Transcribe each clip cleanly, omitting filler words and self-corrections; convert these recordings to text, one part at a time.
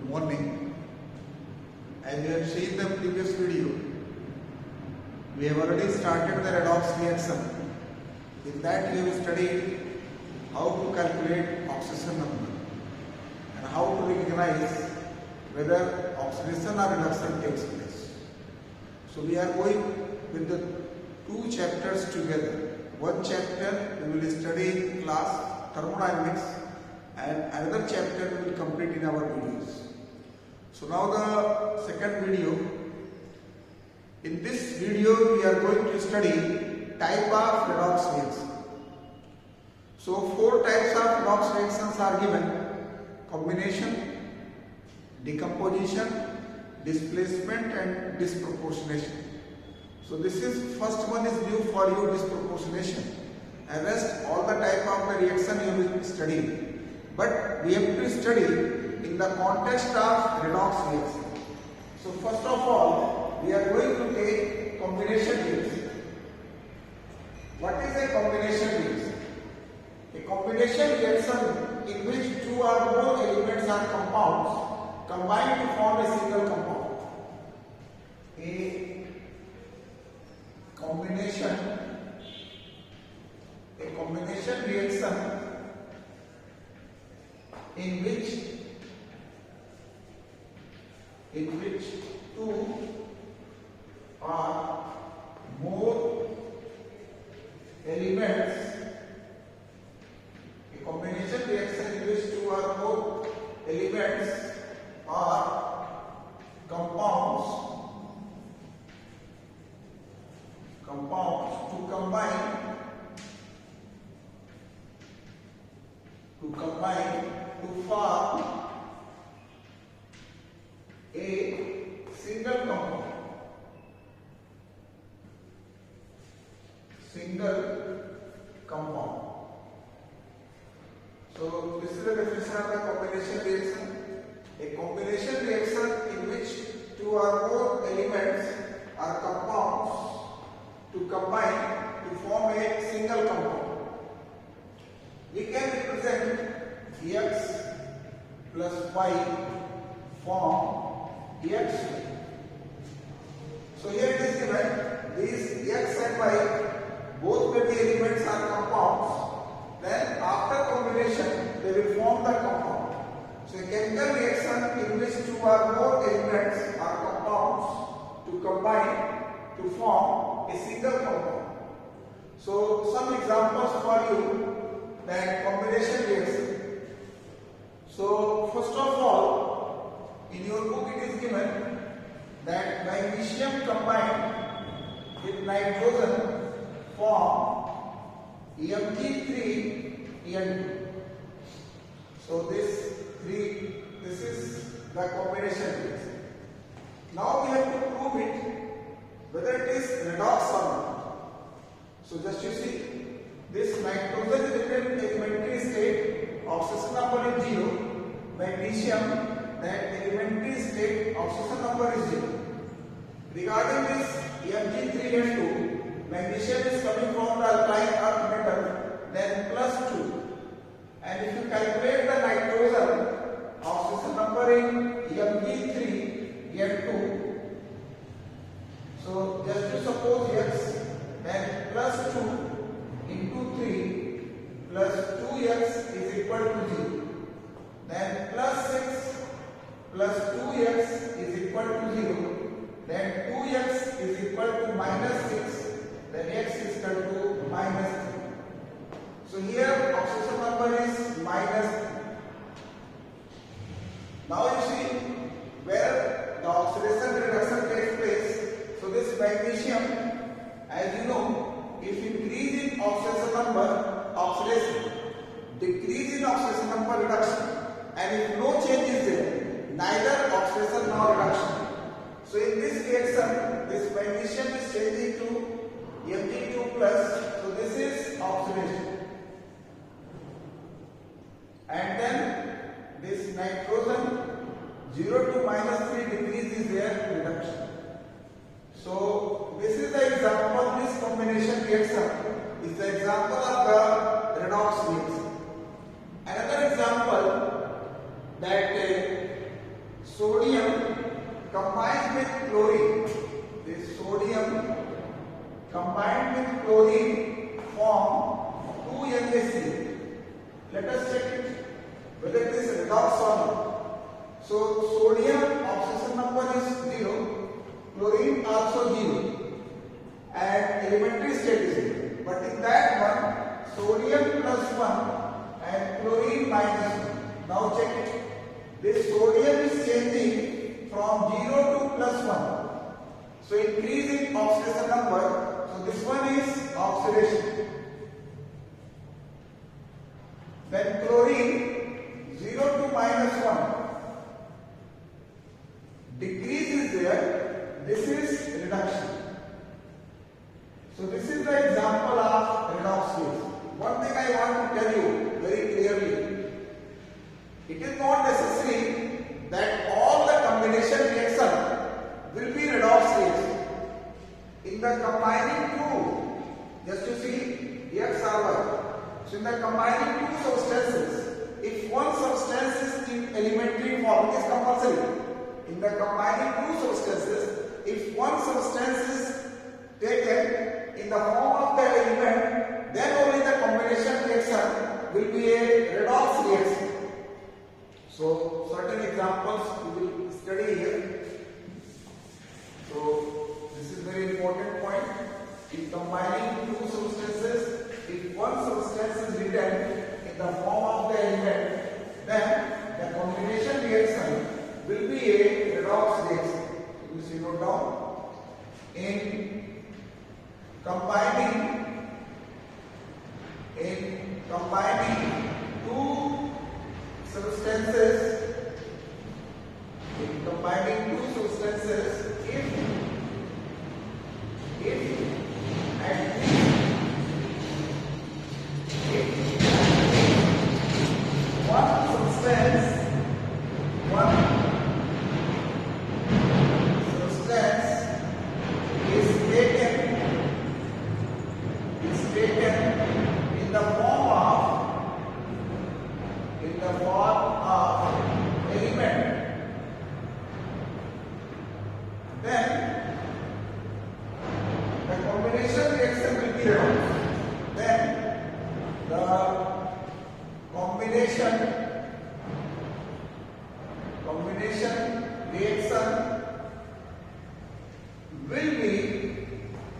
Good morning. As you have seen the previous video, we have already started the redox reaction. In that you have studied how to calculate oxidation number and how to recognize whether oxidation or reduction takes place. So we are going with the two chapters together. One chapter we will study in class thermodynamics and another chapter we will complete in our videos. So now the second video. In this video we are going to study type of redox reaction. So four types of redox reactions are given: combination, decomposition, displacement and disproportionation. So this is first one is new for you, disproportionation, and rest all the type of the reaction you will study. But we have to study in the context of redox reaction. So first of all, we are going to take combination reaction. What is a combination reaction? A combination reaction in which two or more elements or compounds combine to form a single compound. A combination reaction in which two or more elements, a combination reaction in which two or more elements or compounds to combine to form a single compound. So this is the definition of the combination reaction. A combination reaction in which two or more elements or compounds to combine to form a single compound. We can represent X plus Y form X. So here it is given these X and Y both may be elements or compounds. Then after combination they will form the compound. So a chemical reaction in which two or more elements or compounds to combine to form a single compound. So some examples for you that combination reaction. So first of all, in your book it is given that magnesium combined with nitrogen form Mg3n2. So this is the combination reaction. Now we have to prove it whether it is redox or not. So just you see, this nitrogen is in elementary state, oxidation number is 0. Magnesium, that elementary state, oxidation number is 0. Regarding this Mg3n2, magnesium is coming from the alkyne earth metal, then +2. And if you calculate the nitrogen, oxidation number in Mg3n2, so just to suppose X, then +2 into 3 plus 2x is equal to 0. Then +6 plus 2x is equal to 0. Then 2x is equal to -6. Then x is equal to -3. So here oxidation number is -3. Now you see where the oxidation reduction takes place. So this magnesium, as you know, if increase in oxidation number, oxidation, decrease in oxidation number, reduction, and if no change is there, neither oxidation nor reduction. So in this reaction, this magnesium is changing to Mg2+, so this is oxidation. And then this nitrogen 0 to -3 degrees is their reduction. So this is the example, this combination reaction is the example of the redox reaction. Another example that HCl. Let us check it whether it is redox or not. So sodium oxidation number is 0, chlorine also 0, and elementary state is 0. But in that one, sodium plus 1 and chlorine minus 1. Now check it. This sodium is changing from 0 to plus 1. So increasing oxidation number. So this one is oxidation. Then chlorine 0 to minus 1. Decrease is there. This is reduction. So this is the example of redox phase. One thing I want to tell you very clearly. It is not necessary that all the combination reaction will be redox phase. In the combining two, just to see X or Y. So in the combining two substances, if one substance is in elementary form, it is compulsory. In the combining two substances, if one substance is taken in the form of the element, then only the combination reaction will be a redox reaction. So certain examples we will study here. So this is very important point. In combining two substances, if one substance is written in the form of the element, then the combination reaction will be a redox reaction. So you see, note down. In combining two substances, combination reaction will be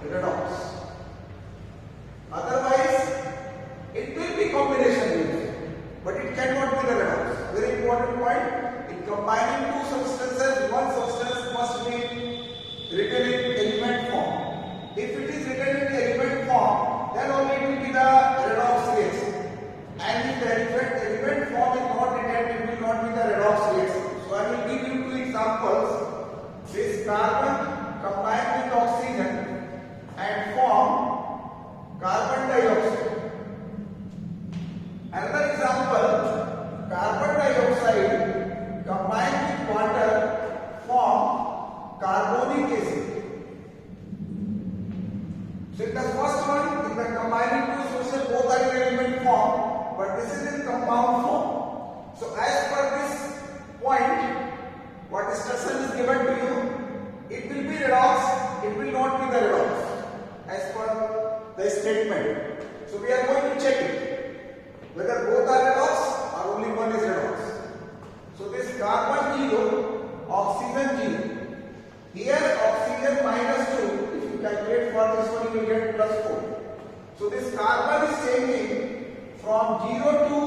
redox. Otherwise, it will be combination reaction, but it cannot be the redox. Very important point. In combining two substances, one substance must be written in element form. If it is written in element form, then only it will be the redox reaction. And if the element form is not written, it will not be the redox reaction. So I will give you two examples. This carbon combined with oxygen and form carbon dioxide. Another example, carbon dioxide combined with water form carbonic acid. So in the first one, in the combining two sources, both are in element form, but this is in compound form. So as per this point, what instruction is given to you, it will be redox, it will not be the redox as per the statement. So we are going to check it, whether both are redox or only one is redox. So this carbon 0, oxygen 0. Here oxygen minus 2, if you calculate for this one, you will get plus 4. So this carbon is changing from 0 to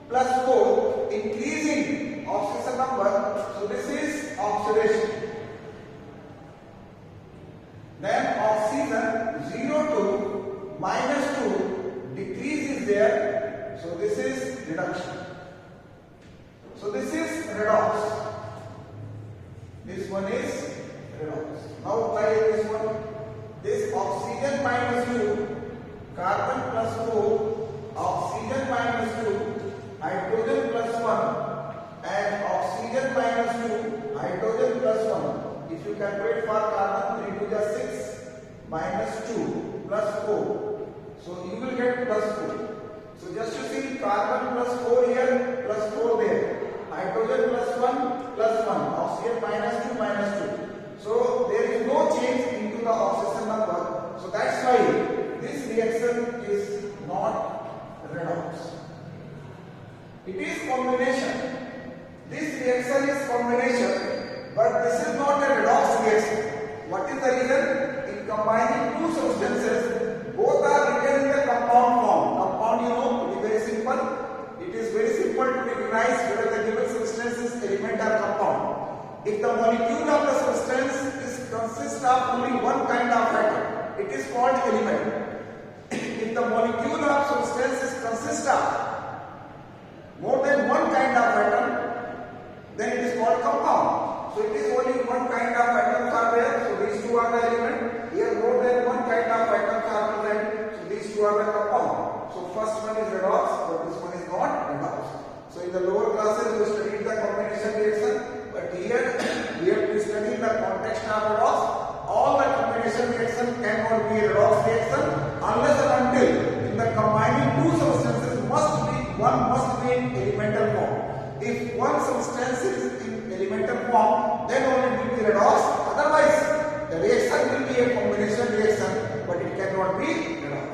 plus 4, increasing oxidation number. So this is oxidation. Then oxygen 0 to minus 2, decrease is there. So this is reduction. So this is redox. This one is redox. Now try this one. This oxygen minus 2, carbon plus 4, oxygen minus 2, hydrogen plus 1, and oxygen minus 2, hydrogen plus 1. If you calculate for carbon, 3 to the 6, minus 2, plus 4. So you will get plus 4. So just to see, carbon plus 4 here, plus 4 there. Hydrogen plus 1, plus 1. Oxygen minus 2, minus 2. So there is no change into the oxidation number. So that's why this reaction is not redox. It is combination. This reaction is combination, but this is not a redox reaction. What is the reason? In combining two substances, both are written in the compound form. Compound, you know, it is very simple. It is very simple to recognize whether the given substance is element or compound. If the molecule of the substance consists of only one kind of atom, it is called element. If the molecule of substance consists of more than one kind of atom, then it is called compound. So it is only one kind of atoms are there, so these two are the element. Here more than one kind of atoms are present, so these two are the compound. So first one is redox, but this one is not redox. So in the lower classes we studied the combination reaction, but here we have to study the context of redox. All the combination reaction cannot be a redox reaction unless and until in the combining two substances one must be in elemental form. If one substance is in elemental form, then only it will be redox. Otherwise, the reaction will be a combination reaction, but it cannot be redox.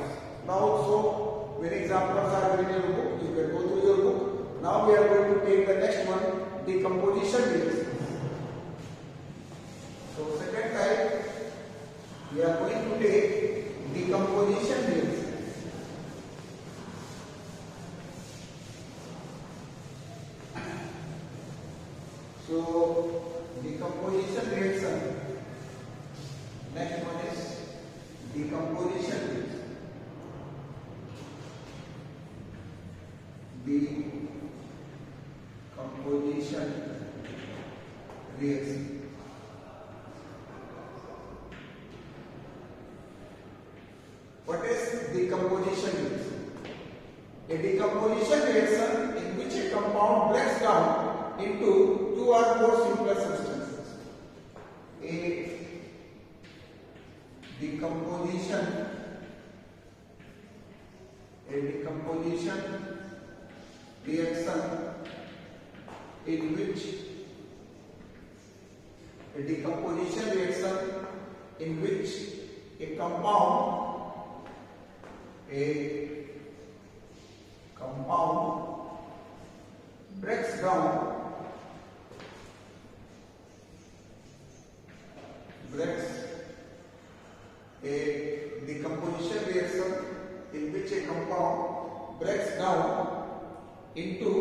Now, so many examples are given in your book. You can go through your book. Now we are going to take the next one, decomposition reaction. So second type, we are going to take decomposition reaction. So decomposition reaction. Next one is decomposition reaction. Decomposition reaction. What is decomposition reaction? A decomposition reaction in which a compound breaks down into two or more simpler substances. A decomposition reaction in which a compound breaks down into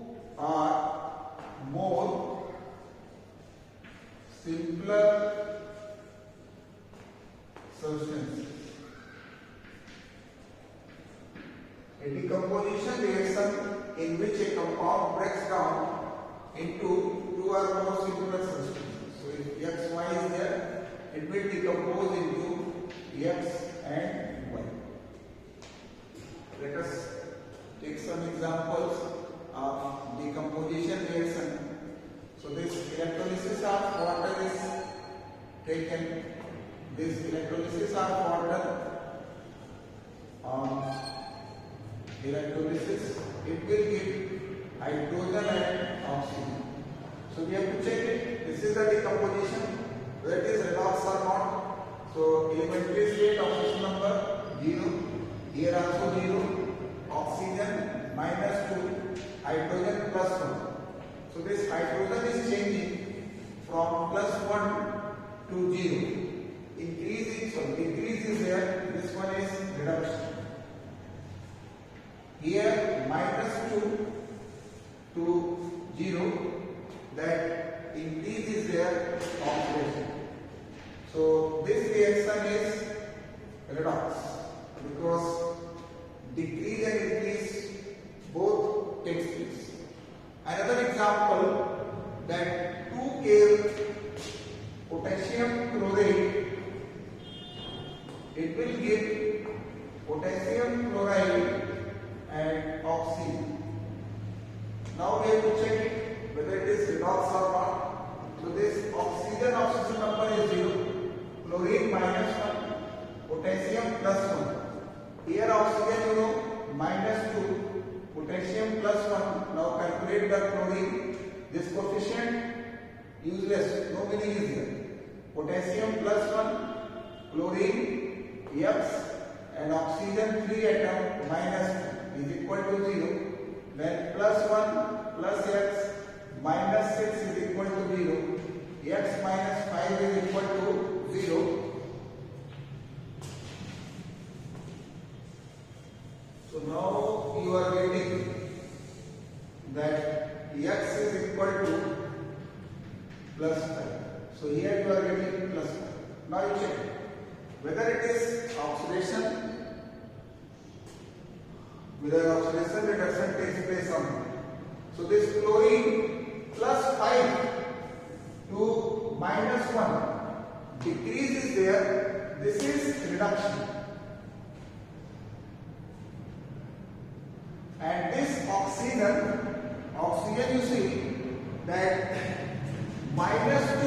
two or more simpler substances. A decomposition reaction in which a compound breaks down into two or more simpler substances. So if X, Y is there, it will decompose into X and Y. Let us take some examples of decomposition reaction. So this electrolysis of water is taken. This electrolysis of water electrolysis, it will give hydrogen and oxygen. So we have to check it. This is the decomposition, whether it is redox or not. So elementary state oxygen number 0, here also 0, oxygen -2, hydrogen +1. So this hydrogen is changing from +1 to 0. Increasing, so decrease is there. This one is reduction. Here -2 to 0, that increase is there, oxidation. So this reaction is redox because decrease and increase both takes place. Another example, that 2 kg potassium chloride, it will give potassium chloride and oxygen. Now we have to check it whether it is redox or not. So this oxygen number is 0, chlorine -1, potassium +1. Here oxygen you know -2, potassium +1. Now calculate the chlorine. This coefficient useless, no meaning is here. Potassium +1, chlorine X and oxygen 3 atom minus 2 is equal to 0. Then plus 1 plus X minus 6 is equal to 0. X minus 5 is equal to 0. So now you are getting that X is equal to plus 5. So here you are getting plus 5. Now you check whether it is oxidation. Without oxidation reduction takes place on it. So this chlorine plus 5 to minus 1 decrease is there. This is reduction. And this oxygen you see that minus 2,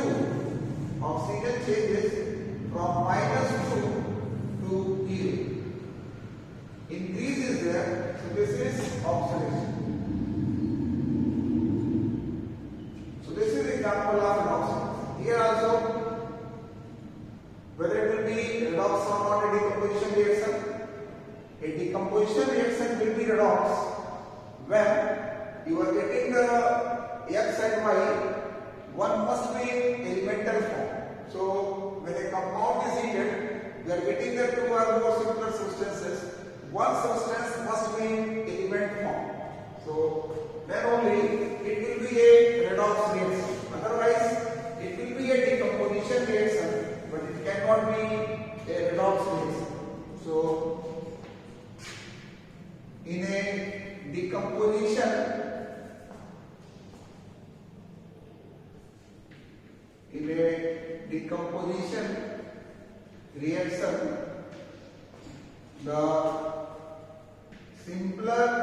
oxygen changes from minus 2 to 0. Increase is there, so this is oxidation. So this is example of redox. Here also, whether it will be redox or not, a decomposition reaction. A decomposition reaction will be redox when you are getting the X and Y, one must be elemental form. So when a compound is heated, we are getting the two or more similar substances. One substance must be element form. So then only it will be a redox reaction. Otherwise, it will be a decomposition reaction, but it cannot be a redox reaction. So in a decomposition, reaction, the simpler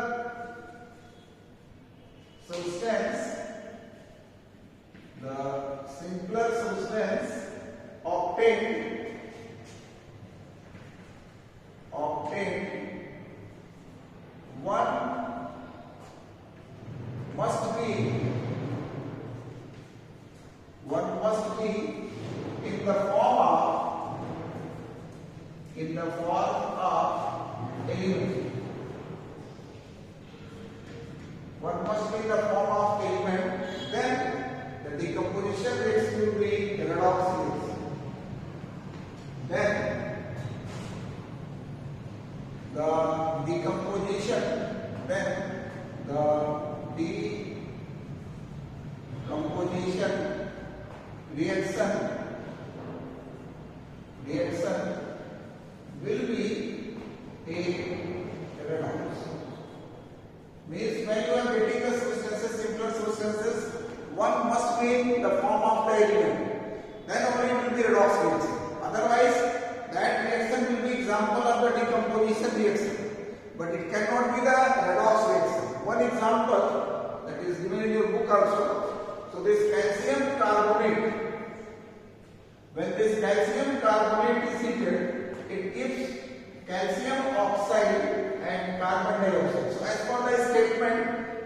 substance obtained one must be in the form of element. One must be in the form of element. Then the decomposition rates will be redox rates. Then the decomposition reaction will be a redox. Means when you are getting the substances, simpler substances, one must be in the form of the element. Then only it will be redox reaction. Otherwise, that reaction will be example of the decomposition reaction, but it cannot be the redox reaction. One example that is given in your book also. So this calcium carbonate, when this calcium carbonate is heated, it gives calcium oxide and carbon dioxide. So as per the statement,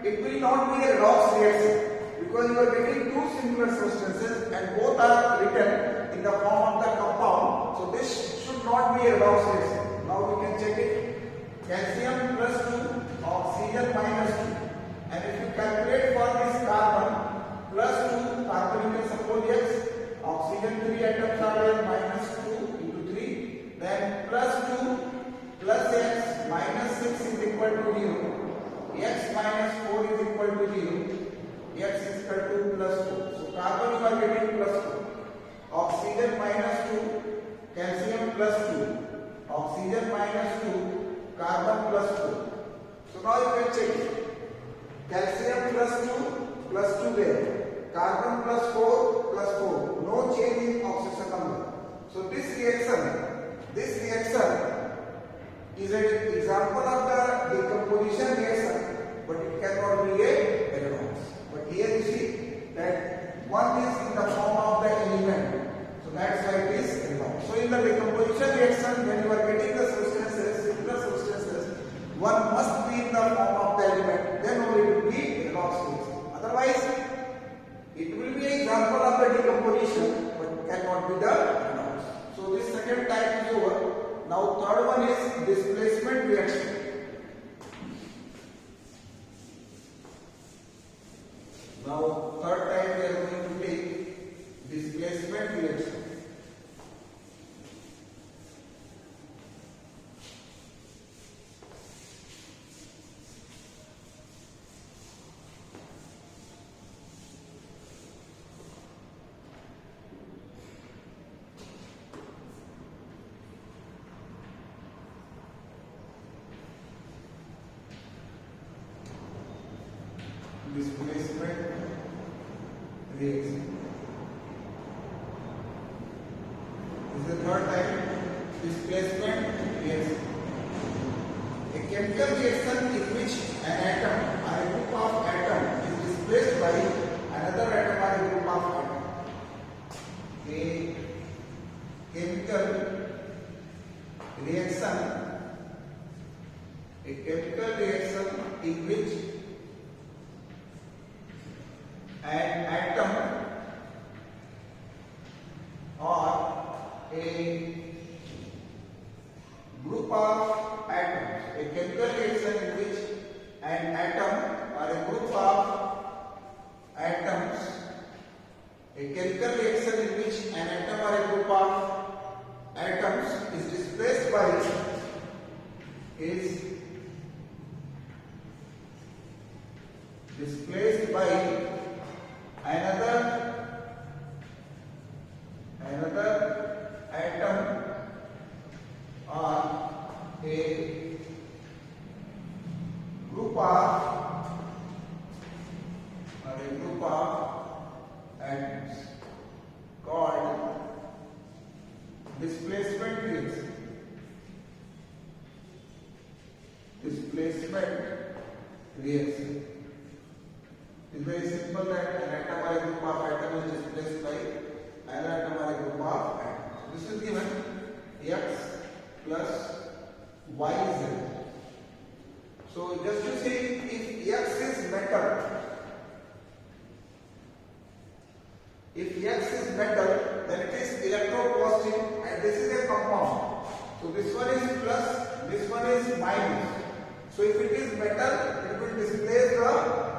it will not be a redox reaction because you are getting two similar substances and both are written in the form of the compound. So this should not be a redox reaction. Now we can check it. Calcium plus 2, oxygen minus 2. And if you calculate for this carbon plus 2, carbon you can suppose yes, oxygen 3 atoms are there, minus 2 into 3. Then plus 2 plus X minus 6 is equal to 0. X minus 4 is equal to 0. X is equal to plus 4. So carbon you are getting plus 2. Oxygen minus 2, calcium plus 2. Oxygen minus 2, carbon plus 4. So now you can check. Calcium plus 2 there. Carbon plus 4 plus 4. No change in oxidation number. So this reaction is an example of the decomposition reaction, but it cannot be a redox. But here you see that one is in the form of the element. So that's why it is redox. So in the decomposition reaction, when you are getting the substances, simpler substances, one must be in the form of the element. Then only it will be redox reaction. Otherwise, it will be an example of the decomposition, but cannot be the redox. So this second type Now third one is displacement reaction. Now third time we are going to take displacement reaction. Displacement reaction. This is the third type, displacement reaction. A chemical reaction in which an atom or a group of atoms is displaced by another atom or a group of atoms. A chemical reaction in which an atom or a group of atoms, a chemical reaction in which an atom or a group of atoms, a chemical reaction in which an atom or a group of atoms is displaced by another atom or a group of atoms called displacement reaction. It's very simple that an atom or a group of atoms is displaced by another atom or a group of atoms. This is given x plus yz. So just to see, if x is metal, then it is electropositive, and this is a compound. So this one is plus, this one is minus. So if it is metal, it will displace the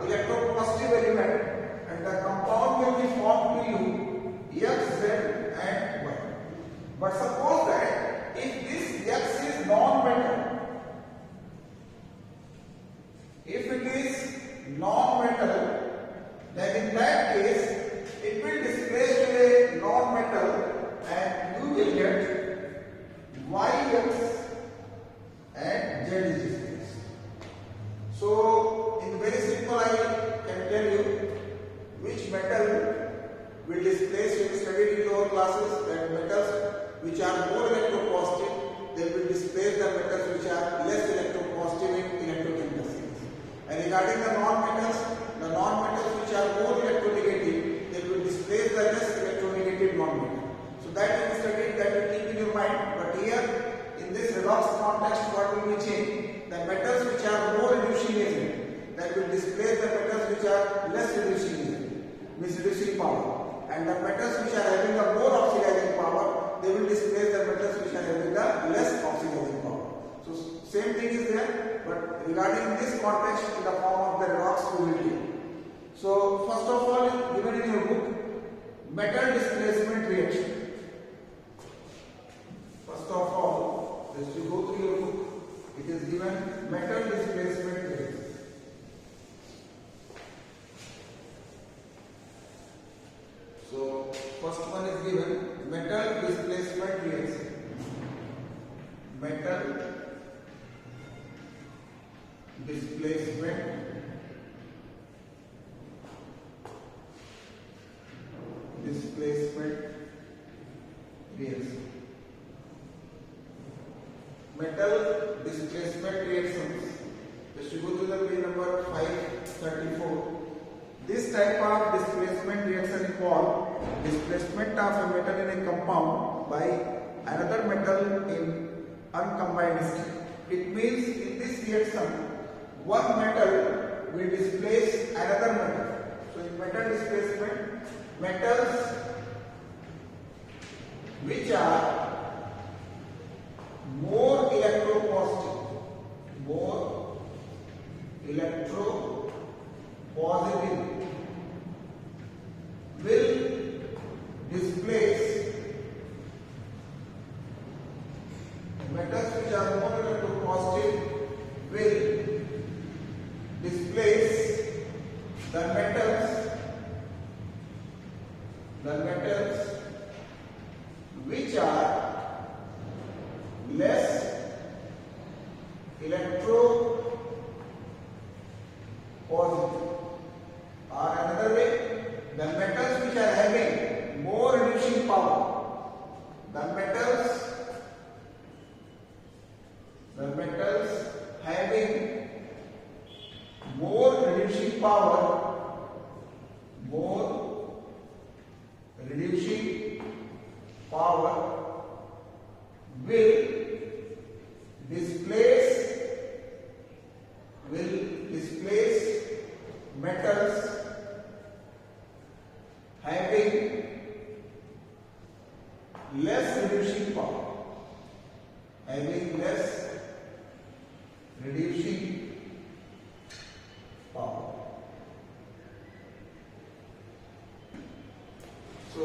electropositive element, and the compound will be formed to you X, Z and Y. But suppose that if this X is non-metal, then in that case it will displace to a non-metal, and you will get YX and Z is displaced. So in very simple, I can tell you which metal will displace. You studied in your classes that metals which are more electropositive, they will displace the metals which are less electropositive in electrochemical series. And regarding the non-metals which are more electronegative, they will displace the less electronegative non-metal. So that you studied, that will keep in your mind. But here in this redox context, what will be changed? The metals which are more reducing agent, that will displace the metals which are less reducing agent, means reducing power. And the metals which are having a more oxidizing power, they will displace the metals which are having the less oxidizing power. So same thing is there, but regarding this context, in the form of the redox we will take. So first of all, given in your book, metal displacement reaction. First of all, just to go through your book, it is given metal displacement reaction. So first one is given metal displacement reaction. Metal displacement reaction. Metal displacement reactions. Just to go to the page number 534. This type of displacement reaction is called displacement of a metal in a compound by another metal in uncombined state. It means in this reaction, one metal will displace another metal. So in metal displacement, metals which are more less electropositive. Or another way, the metals which are having more reducing power, the metals having more reducing power will displace metals having less reducing power. So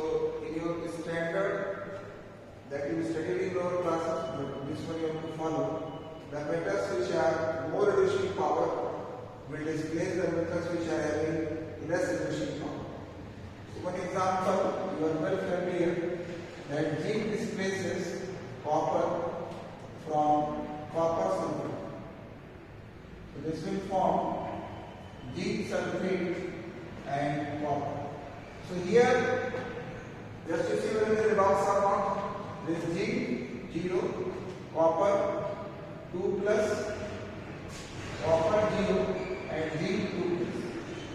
in your standard that you studied in lower classes, but this one you have to follow. The metals which are more reducing power will displace the metals which are having less reducing power. So one example, you are well familiar that zinc displaces copper from copper sulfate. So this will form zinc sulfate and copper. So here, just to see whether the redox or not, this zinc 0, copper 2 plus, copper 0 and zinc 2 plus.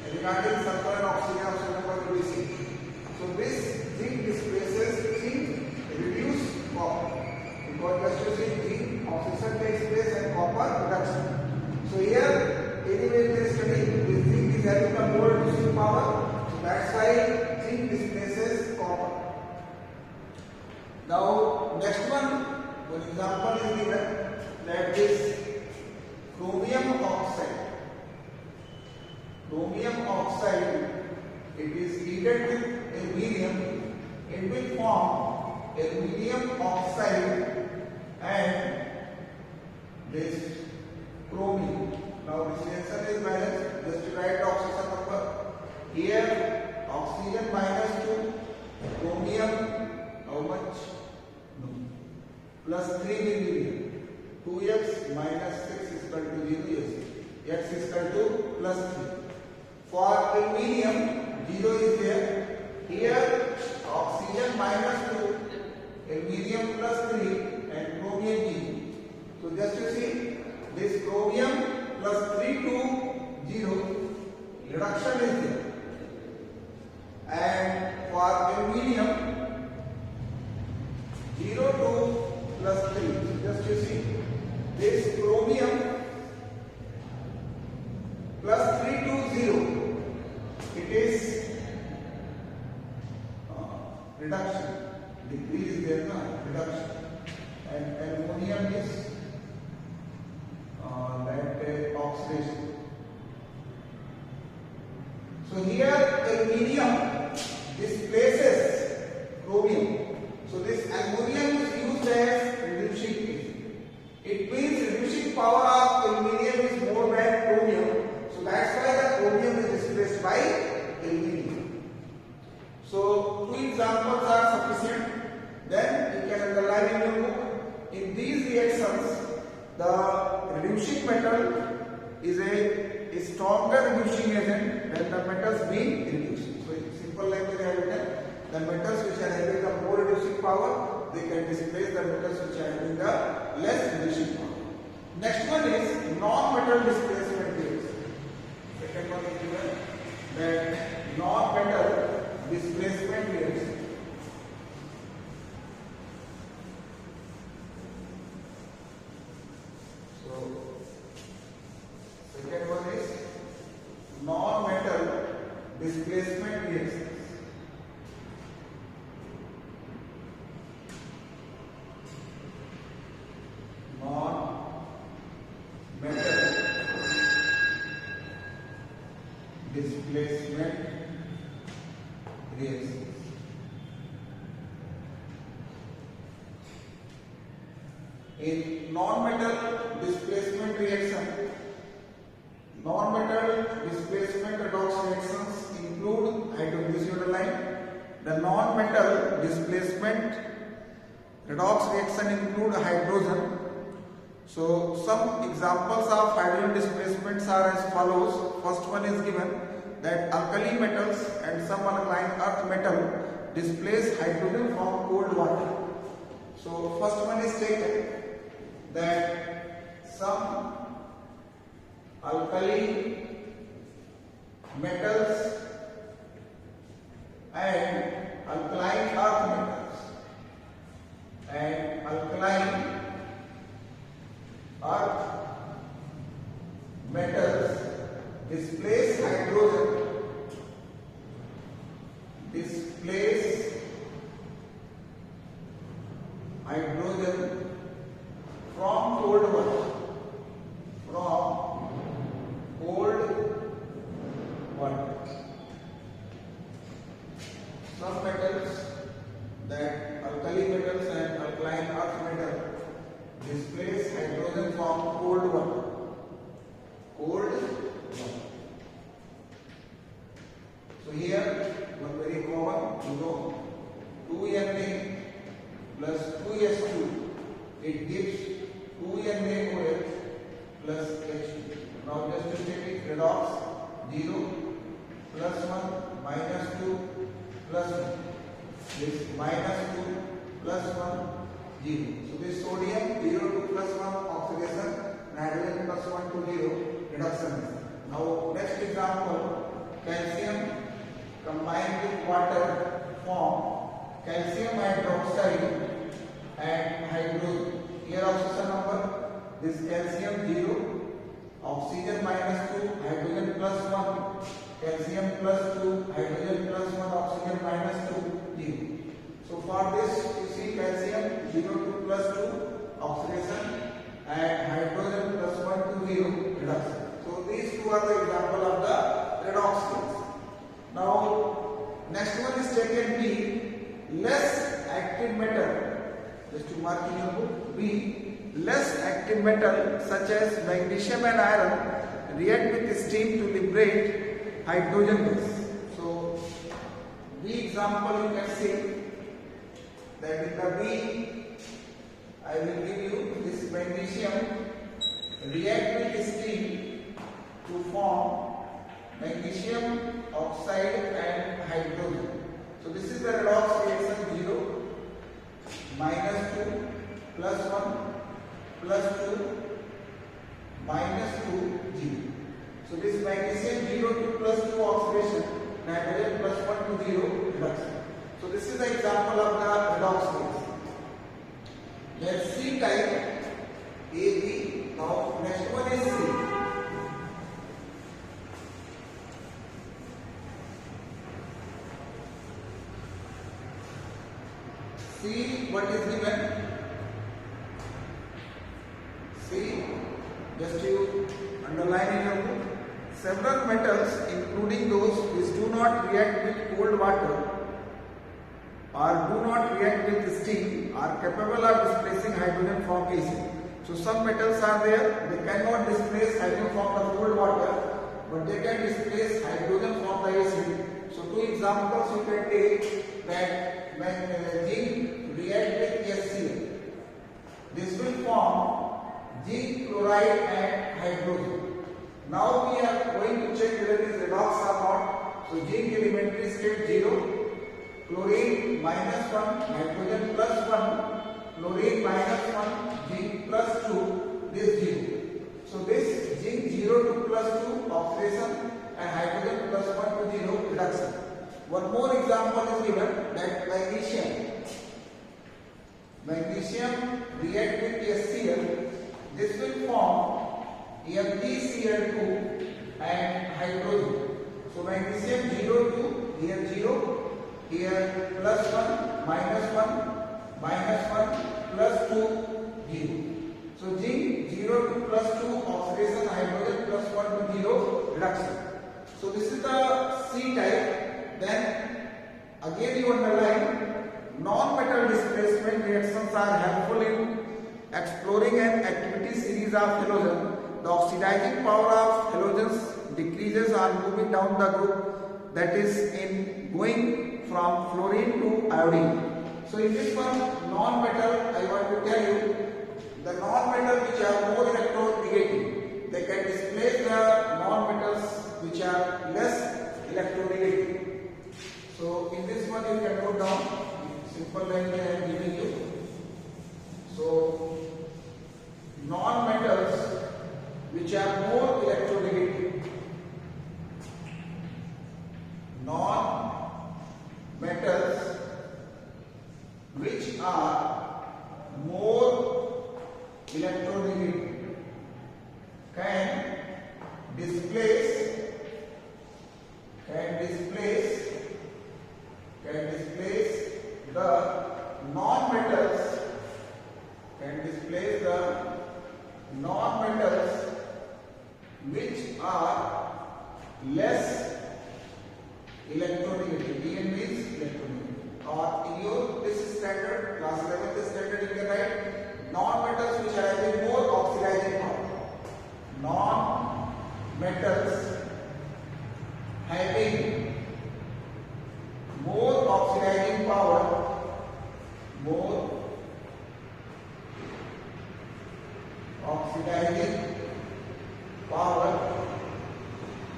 And regarding sulfur and oxygen will be seen. So this zinc displaces zinc, reduce copper. Because just to see zinc oxidation takes place and copper reduction. So here, anyway they study this zinc is having a more reducing power. So that's why zinc displaces copper. Now next one example is given that this chromium oxide, it is heated with aluminium, it will form aluminium oxide and this chromium. Now this reaction is balanced. Just to write the oxidation number here, oxygen -2, chromium how much? No. Plus 3 million. 2x minus 6 is equal to 0. Yes. X is equal to plus 3. For aluminium, 0 is there. Here, oxygen -2, aluminium plus 3, and chromium 0. So just you see, this chromium plus 3 to 0, reduction is there. And for aluminium, 0 to plus 3. So just you see, this chromium plus 3 to 0, it is reduction. Decrease is there, no? Reduction. And aluminum is oxidation. So here aluminium displaces chromium. So this aluminum is used as reducing agent. It means reducing power of aluminium is more than chromium. So that's why the chromium is displaced by aluminium. So two examples are sufficient. Then you can underline in your book. In these reactions, the reducing metal is a stronger reducing agent than the metals being reduced. So in simple language I have written, the metals which are having the more reducing power, they can displace the metals which are having the less reducing power. Next one is non-metal displacement reaction. Second one is given that non-metal displacement reaction. So second one is non-metal displacement reactions. Non-metal displacement reactions. In non-metal displacement reaction, non-metal displacement redox reactions include hydrogen. The non-metal displacement redox reaction include hydrogen. So some examples of hydrogen displacements are as follows. First one is given that alkali metals and some alkaline earth metal displace hydrogen from cold water. So first one is taken that some alkali metals and alkaline earth metals and alkaline earth metals displace hydrogen from cold water some metals, that alkali metals and alkaline earth metal displace hydrogen from cold water. So here one very common, 2Na plus 2S2, it gives 2NaOH plus H2. Now just to take it, redox 0 plus 1 minus 2 plus 1. This minus 2 plus 1 0. So this sodium 0 to plus 1 oxidation, hydrogen plus 1 to 0 reduction. Now next example, calcium combined with water form calcium hydroxide and hydrogen. Here oxidation number, this calcium 0, oxygen minus 2, hydrogen plus 1, calcium plus 2, hydrogen plus 1, oxygen minus 2, 0. So for this you see calcium 0 to plus 2 oxidation and hydrogen plus 1 to 0 reduction. So these two are the example of the redox phase. Now next one is taken B, less active metal. Just to mark in your book, B, less active metal such as magnesium and iron react with steam to liberate hydrogen gas. So B example you can see that in the B I will give you this magnesium react with steam to form magnesium oxide and hydrogen. So this is the redox reaction 0, minus 2, plus 1, plus 2, minus 2, 0. So this magnesium 0 to plus 2 oxidation, hydrogen plus 1 to 0 reduction. So this is the example of the redox phase. Then C type AB. Now next one is C. C, what is given? C, just you underline in your book. Several metals, including those which do not react with cold water or do not react with steam, are capable of displacing hydrogen from acid. So some metals are there, they cannot displace hydrogen from the cold water, but they can displace hydrogen from the acid. So two examples you can take, that when zinc react with HCl, this will form zinc chloride and hydrogen. Now we are going to check whether it is redox or not. So zinc elementary state 0, chlorine minus 1, hydrogen plus 1, chlorine minus 1, zinc plus 2, this 0. So this zinc 0 to plus 2 oxidation and hydrogen plus 1 to 0 reduction. One more example is given, that magnesium react with HCl, this will form FeCl2 and hydrogen. So magnesium 0 to here 0, here plus 1, minus 1, plus 2, 0. So zinc 0 to plus 2 oxidation, hydrogen plus 1 to 0 reduction. So this is the C type. Then again you underline, non-metal displacement reactions are helpful in exploring an activity series of halogen. The oxidizing power of halogens decreases on moving down the group, that is in going from fluorine to iodine. So in this one, non-metal, I want to tell you, the non-metal which are more electronegative, they can displace the non-metals which are less electronegative. So in this one you can note down, simple language I am giving you. So non-metals which are more electronegative, non-metals which are more electronegative can displace the non-metals which are less electronegative. EN means electronegative. Or in your this standard, class 11th standard, you can write non-metals which are having more oxidizing power. Non-metals having more oxidizing power,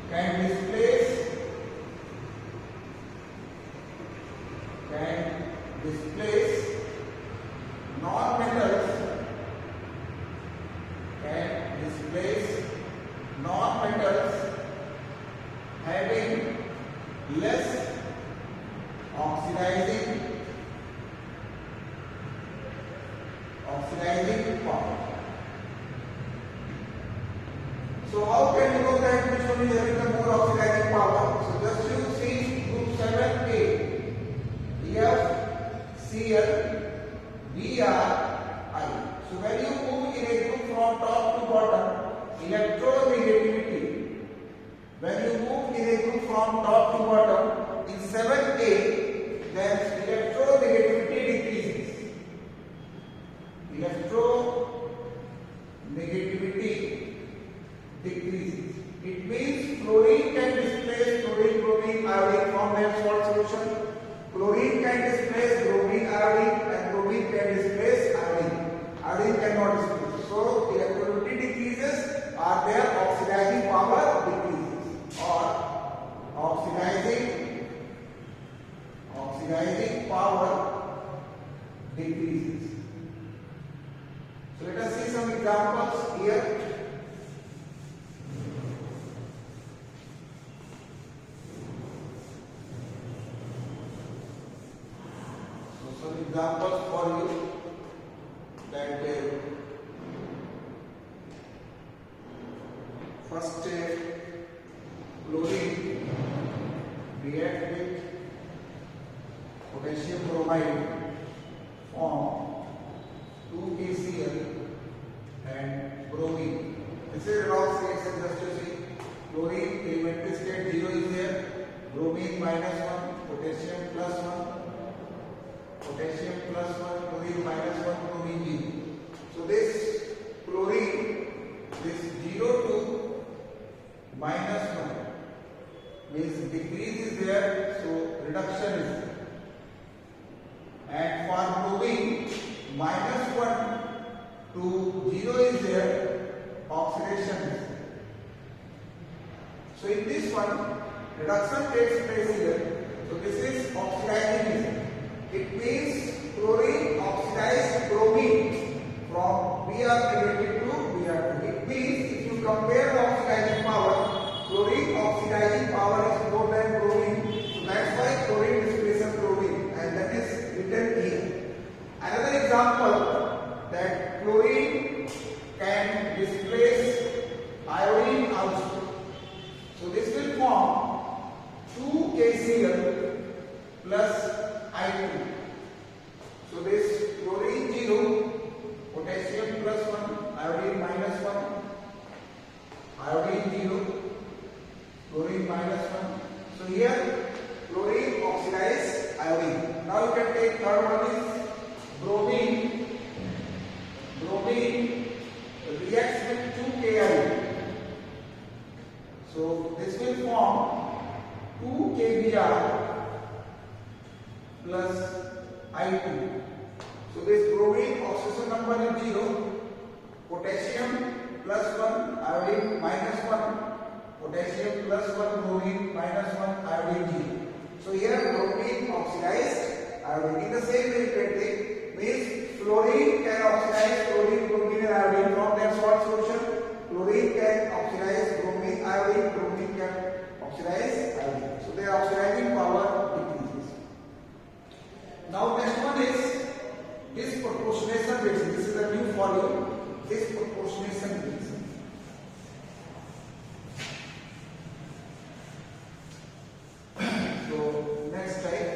can displace non-metals having less oxidizing power. So how can you know that which one is having the more oxidizing power? So just you see group 7A, FCl, Bri. So when you move in a group from top to bottom, electronegativity. When you move in a group from top to bottom in 7A, then electronegativity decreases. It means chlorine can displace chlorine, bromine, iodine from their salt solution. Chlorine can displace bromine, iodine, and bromine can displace iodine. Iodine cannot displace. So electronegativity decreases, or their oxidizing power decreases, or oxidizing power decreases. So let us see some examples here. So some examples for you that first chlorine react with potassium bromide form 2KCl and bromine. This is redox reaction. Just to see, chlorine elementary state 0 is there, bromine -1, potassium +1, chlorine -1, bromine 0. So this chlorine, this 0 to -1 means decrease is there, so reduction is there. And for bromine, -1 to 0 is there, oxidation is there. So in this one, reduction takes place here. So this is oxidizing. It means chlorine oxidized bromine from Br negative to Br2. It means if you compare the oxidizing power, chlorine oxidizing power is more than bromine. So that's why chlorine displaces bromine, and that is written here. Another example that chlorine can displace iodine also. So this will form 2KCl plus I2. So this chlorine 0, potassium +1, iodine -1, iodine 0, chlorine -1. So here chlorine oxidize iodine. Now you can take third one is bromine. Bromine reacts with 2Ki. So this will form 2KBr plus I2. So this bromine oxidation number is 0, potassium plus 1, iodine minus 1, potassium plus 1, bromine minus 1, iodine 0. So here bromine oxidized iodine. In the same way technique means fluorine can oxidize fluorine, bromine and iodine from their salt solution. Fluorine can oxidize bromine, iodine, bromine can oxidize iodine. So their oxidizing power decreases. Now next one is disproportionation reaction. This is a new for you. Disproportionation reaction. So next type,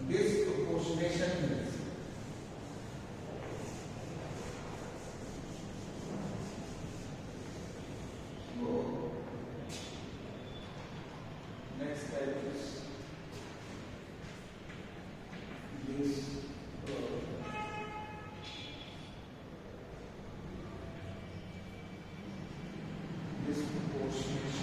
disproportionation reaction. So next type is disproportionation.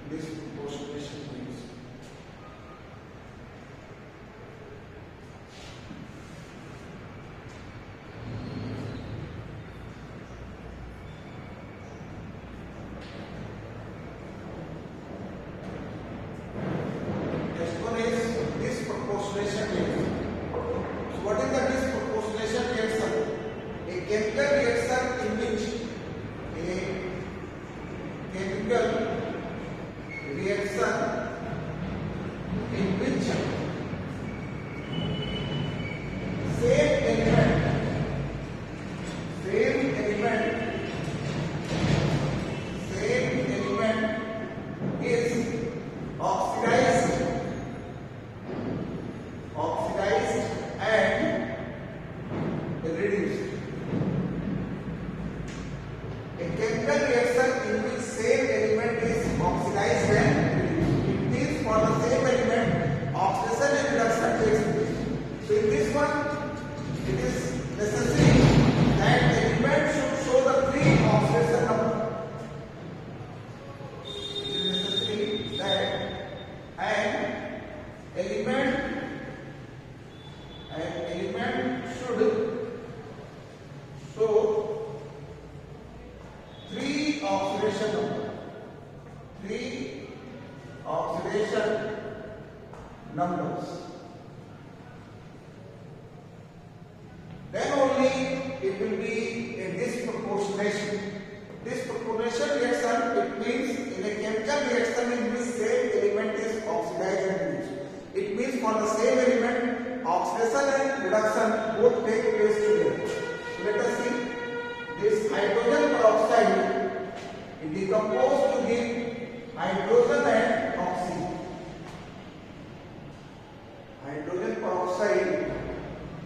Disproportionation means next one is disproportionation reaction. So what is the disproportionation reaction? A chemical reaction in which oxidation numbers. Then only it will be a disproportionation. Disproportionation reaction, it means in a chemical reaction in which same element is oxidized and reduced. It means for the same element, oxidation and reduction both take place together. So let us see. This hydrogen peroxide is decomposed to give hydrogen and oxygen. Hydrogen peroxide,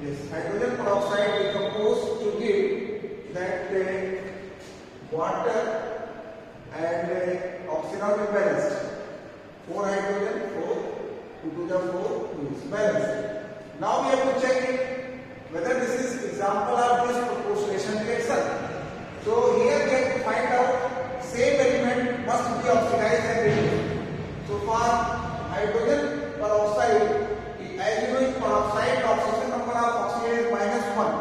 yes, hydrogen peroxide decomposed to give that water and oxygen are balanced. 4 hydrogen, 4, 2 to the 4 is balanced. Now we have to check it whether this is example of disproportionation reaction. So here we have to find out same element must be oxidized and reduced. So for hydrogen peroxide, as you know, in peroxide oxidation number of oxygen is -1,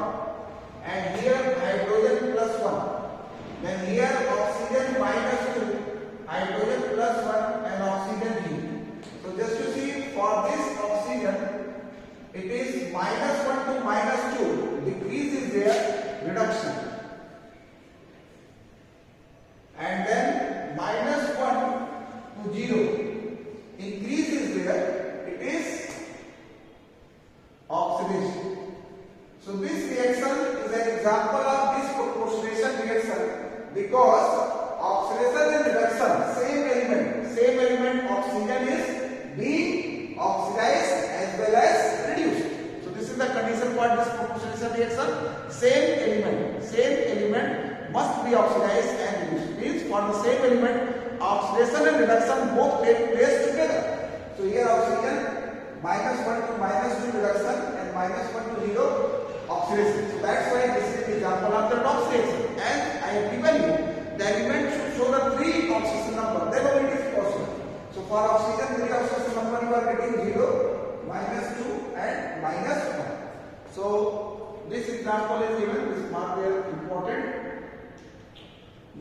and here hydrogen plus 1. Then here oxygen -2, hydrogen plus 1 and oxygen 0. So just to see for this oxygen, it is -1 to -2. Decrease is there, reduction. And then -1 to 0. Increase is there, it is oxidation. So this reaction is an example of disproportionation reaction because oxidation and reduction, same element oxygen is being oxidized as well as reduced. So this is the condition for disproportionation reaction. Same element must be oxidized and reduced. Means for the same element oxidation and reduction both take place together. So here oxygen -1 to -2 reduction and -1 to 0 oxidation. So that's why this is the example of the redox reaction. And I have given you the element should show the 3 oxidation number, then only it is possible. So for oxygen 3 oxidation number you are getting 0, -2 and -1. So this example is given, this mark here important.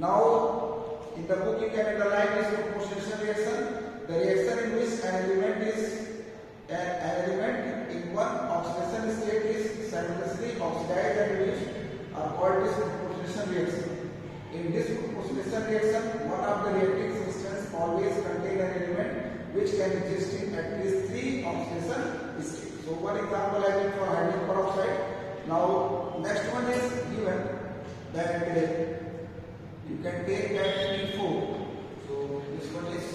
Now in the book you can underline this proportional reaction, the reaction in which an element in one oxidation state is simultaneously oxidized and reduced are called this proportional reaction. In this proportional reaction, one of the reacting substance always contain an element which can exist in at least 3 oxidation states. So one example I did for hydrogen peroxide. Now next one is given that you can take that P4. So this one is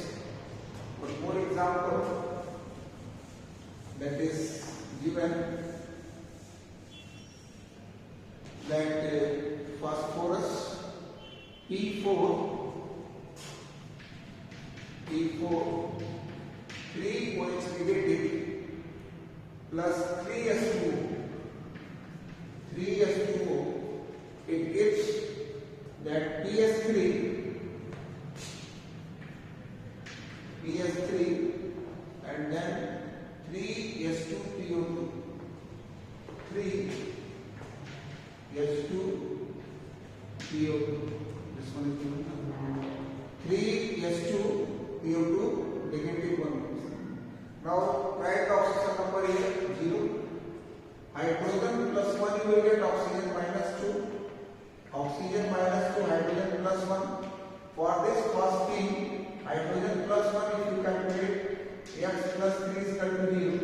one more example that is given that phosphorus P4 3 OH negative plus 3s2 3s2O, it gives that PS3 and then 3s2PO2 3s2PO2. This one is given 3s2PO2 -1. Now write the oxidation number here 0. Hydrogen +1 you will get oxygen -2. Oxygen -2, hydrogen +1. For this phosphine, hydrogen +1 if you calculate x + 3 is equal to 0.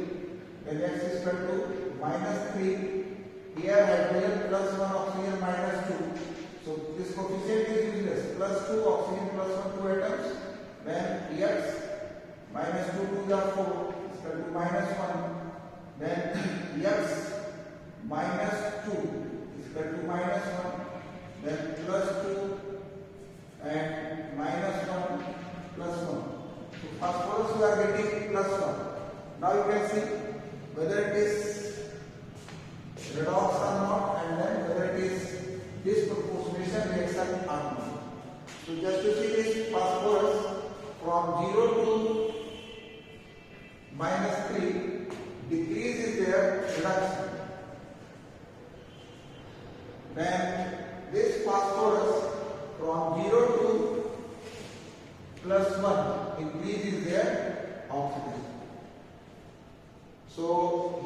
Then x is equal to -3. Here hydrogen +1, oxygen -2. So this coefficient is useless. +2, oxygen +1, 2 atoms. Then x -2 to the 4 is equal to -1. Then x -2 is equal to -1. Then +2 and -1 +1. So phosphorus we are getting +1. Now you can see whether it is redox or not, and then whether it is disproportionation reaction or not. So just to see this phosphorus from 0 to -3 decrease is there, reduction. Then this phosphorus from 0 to +1 increase is there, oxidation. So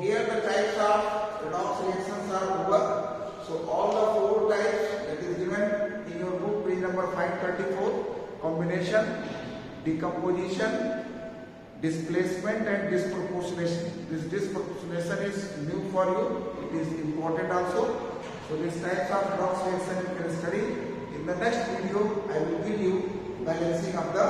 here the types of redox reactions are over. So all the 4 types that is given in your book, page number 534, combination, decomposition, displacement and disproportionation. This disproportionation is new for you, it is important also. So these types of redox reaction you can study. In the next video, I will give you balancing of the